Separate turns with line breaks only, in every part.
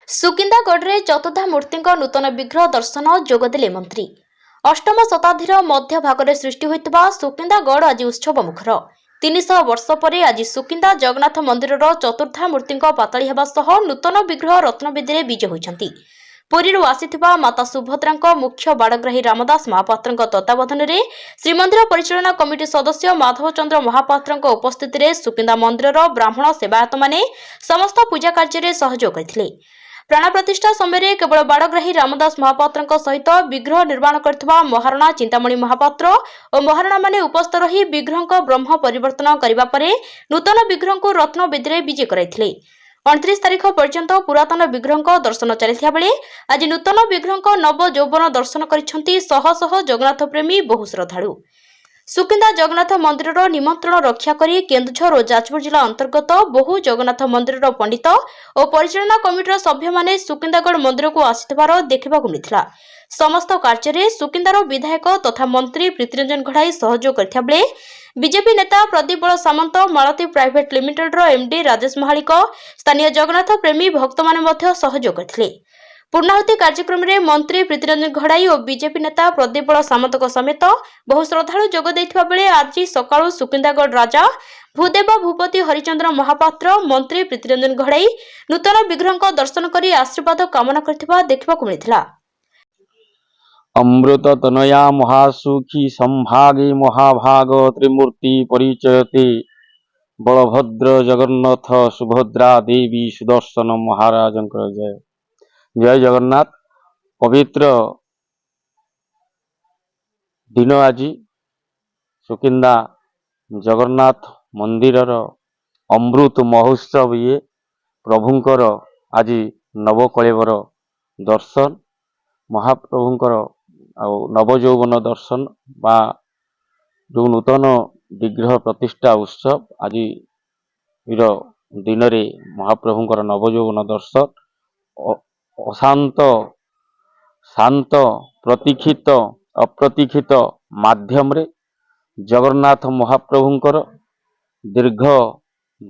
ସୁକିନ୍ଦାଗଡ଼ରେ ଚତୁର୍ଦ୍ଧା ମୂର୍ତ୍ତିଙ୍କ ନୂତନ ବିଗ୍ରହ ଦର୍ଶନ ଯୋଗଦେଲେ ମନ୍ତ୍ରୀ। ଅଷ୍ଟମ ଶତାବ୍ଦୀର ମଧ୍ୟ ଭାଗରେ ସୃଷ୍ଟି ହୋଇଥିବା ସୁକିନ୍ଦାଗଡ଼ ଆଜି ଉତ୍ସବ ମୁଖର। 300 ବର୍ଷ ପରେ ଆଜି ସୁକିନ୍ଦା ଜଗନ୍ନାଥ ମନ୍ଦିରର ଚତୁର୍ଦ୍ଧା ମୂର୍ତ୍ତିଙ୍କ ପାତାଳି ହେବା ସହ ନୂତନ ବିଗ୍ରହ ରତ୍ନବେଦୀରେ ବିଜେ ହୋଇଛନ୍ତି। ପୁରୀରୁ ଆସିଥିବା ମାତା ସୁଭଦ୍ରାଙ୍କ ମୁଖ୍ୟ ବାଡ଼ଗ୍ରାହୀ ରାମଦାସ ମହାପାତ୍ରଙ୍କ ତତ୍ତ୍ୱାବଧାନରେ ଶ୍ରୀମନ୍ଦିର ପରିଚାଳନା କମିଟି ସଦସ୍ୟ ମାଧବ ଚନ୍ଦ୍ର ମହାପାତ୍ରଙ୍କ ଉପସ୍ଥିତିରେ ସୁକିନ୍ଦା ମନ୍ଦିରର ବ୍ରାହ୍ମଣ ସେବାୟତମାନେ ସମସ୍ତ ପୂଜା କାର୍ଯ୍ୟରେ ସହଯୋଗ କରିଥିଲେ। ପ୍ରାଣ ପ୍ରତିଷ୍ଠା ସମୟରେ କେବଳ ବାଡ଼ଗ୍ରାହୀ ରାମଦାସ ମହାପାତ୍ରଙ୍କ ସହିତ ବିଗ୍ରହ ନିର୍ମାଣ କରିଥିବା ମହାରଣା ଚିନ୍ତାମଣି ମହାପାତ୍ର ଓ ମହାରଣାମାନେ ଉପସ୍ଥିତ ରହି ବିଗ୍ରହଙ୍କ ବ୍ରହ୍ମ ପରିବର୍ତ୍ତନ କରିବା ପରେ ନୂତନ ବିଗ୍ରହଙ୍କୁ ରତ୍ନବେଦୀରେ ବିଜେ କରାଇଥିଲେ। 29 ତାରିଖ ପର୍ଯ୍ୟନ୍ତ ପୁରାତନ ବିଗ୍ରହଙ୍କ ଦର୍ଶନ ଚାଲିଥିବା ବେଳେ ଆଜି ନୂତନ ବିଗ୍ରହଙ୍କ ନବ ଯୌବନ ଦର୍ଶନ କରିଛନ୍ତି ଶହ ଶହ ଜଗନ୍ନାଥ ପ୍ରେମୀ ବହୁ ଶ୍ରଦ୍ଧାଳୁ। ସୁକିନ୍ଦା ଜଗନ୍ନାଥ ମନ୍ଦିରର ନିମନ୍ତ୍ରଣ ରକ୍ଷା କରି କେନ୍ଦୁଝର ଓ ଯାଜପୁର ଜିଲ୍ଲା ଅନ୍ତର୍ଗତ ବହୁ ଜଗନ୍ନାଥ ମନ୍ଦିରର ପଣ୍ଡିତ ଓ ପରିଚାଳନା କମିଟିର ସଭ୍ୟମାନେ ସୁକିନ୍ଦାଗଡ଼ ମନ୍ଦିରକୁ ଆସିଥିବାର ଦେଖିବାକୁ ମିଳିଥିଲା। ସମସ୍ତ କାର୍ଯ୍ୟରେ ସୁକିନ୍ଦାର ବିଧାୟକ ତଥା ମନ୍ତ୍ରୀ ପ୍ରୀତିରଞ୍ଜନ ଘଡ଼ାଇ ସହଯୋଗ କରିଥିବା ବେଳେ ବିଜେପି ନେତା ପ୍ରଦୀପ ବଳ ସାମନ୍ତ, ମାଳତୀ ପ୍ରାଇଭେଟ ଲିମିଟେଡର ଏମଡି ରାଜେଶ ମହାଳିକ, ସ୍ଥାନୀୟ ଜଗନ୍ନାଥ ପ୍ରେମୀ ଭକ୍ତମାନେ ମଧ୍ୟ ସହଯୋଗ କରିଥିଲେ। ପୂର୍ଣ୍ଣାହୁତି କାର୍ଯ୍ୟକ୍ରମରେ ମନ୍ତ୍ରୀ ପ୍ରୀତିରଞ୍ଜନ ଘଡ଼ାଇ ଓ ବିଜେପି ନେତା ପ୍ରଦୀପ ବଳ ସାମନ୍ତଙ୍କ ସମେତ ବହୁ ଶ୍ରଦ୍ଧାଳୁ ଯୋଗ ଦେଇଥିବା ବେଳେ ଆଜି ସକାଳୁ ସୁକିନ୍ଦାଗଡ଼ ରାଜା ଭୂଦେବ ଭୂପତି ହରିଚନ୍ଦ୍ର ମହାପାତ୍ର, ମନ୍ତ୍ରୀ ପ୍ରୀତିରଞ୍ଜନ ଘଡ଼ାଇ ନୂତନ ବିଗ୍ରହଙ୍କ ଦର୍ଶନ କରି ଆଶୀର୍ବାଦ କାମନା କରିଥିବା ଦେଖିବାକୁ ମିଳିଥିଲା।
अमृत तनया महासुखी संभागे महाभाग त्रिमूर्ति परिचयते बलभद्र जगन्नाथ सुभद्रा देवी सुदर्शन महाराज जय जय जगन्नाथ। पवित्र दिन आज सुकिंदा जगन्नाथ मंदिरर अमृत महोत्सव ये प्रभुंकर आज नवकलेवर दर्शन महाप्रभुंकर नवजौवन दर्शन बा जो नूतन विग्रह प्रतिष्ठा उत्सव आज दिन रे महाप्रभुंकर नवजौवन दर्शन अशांत शांत प्रतीक्षित अप्रतीक्षित माध्यम रे जगन्नाथ महाप्रभुंकर दीर्घ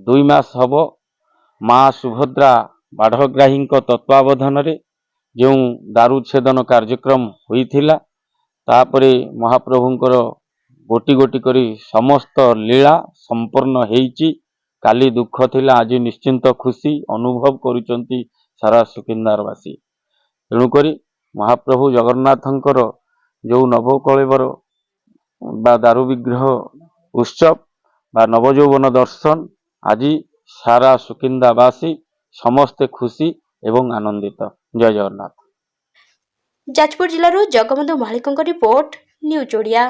2 मास हब माँ सुभद्रा बाढ़ग्राही तत्वावधान रे जो दारुच्छेदन कार्यक्रम होइथिला तापरे महाप्रभुंकर गोटी गोटी करी समस्त लीला संपूर्ण हेइची। काली दुख थिला आज निश्चिंत खुशी अनुभव करुचंती सारा सुकिंदारवासी। तेणुकरी महाप्रभु जगन्नाथंकर जो नवकलेवर बा दारु विग्रह उत्सव बा नवजौवन दर्शन आज सारा सुकिंदावासी समस्ते खुशी एवं आनंदित। जय जगन्नाथ।
जाजपुर जिल्लाରୁ ଜଗବନ୍ଧୁ ମହାଳିକଙ୍କ ରିପୋର୍ଟ, ନ୍ୟୁଜ୍ ଓଡ଼ିଆ।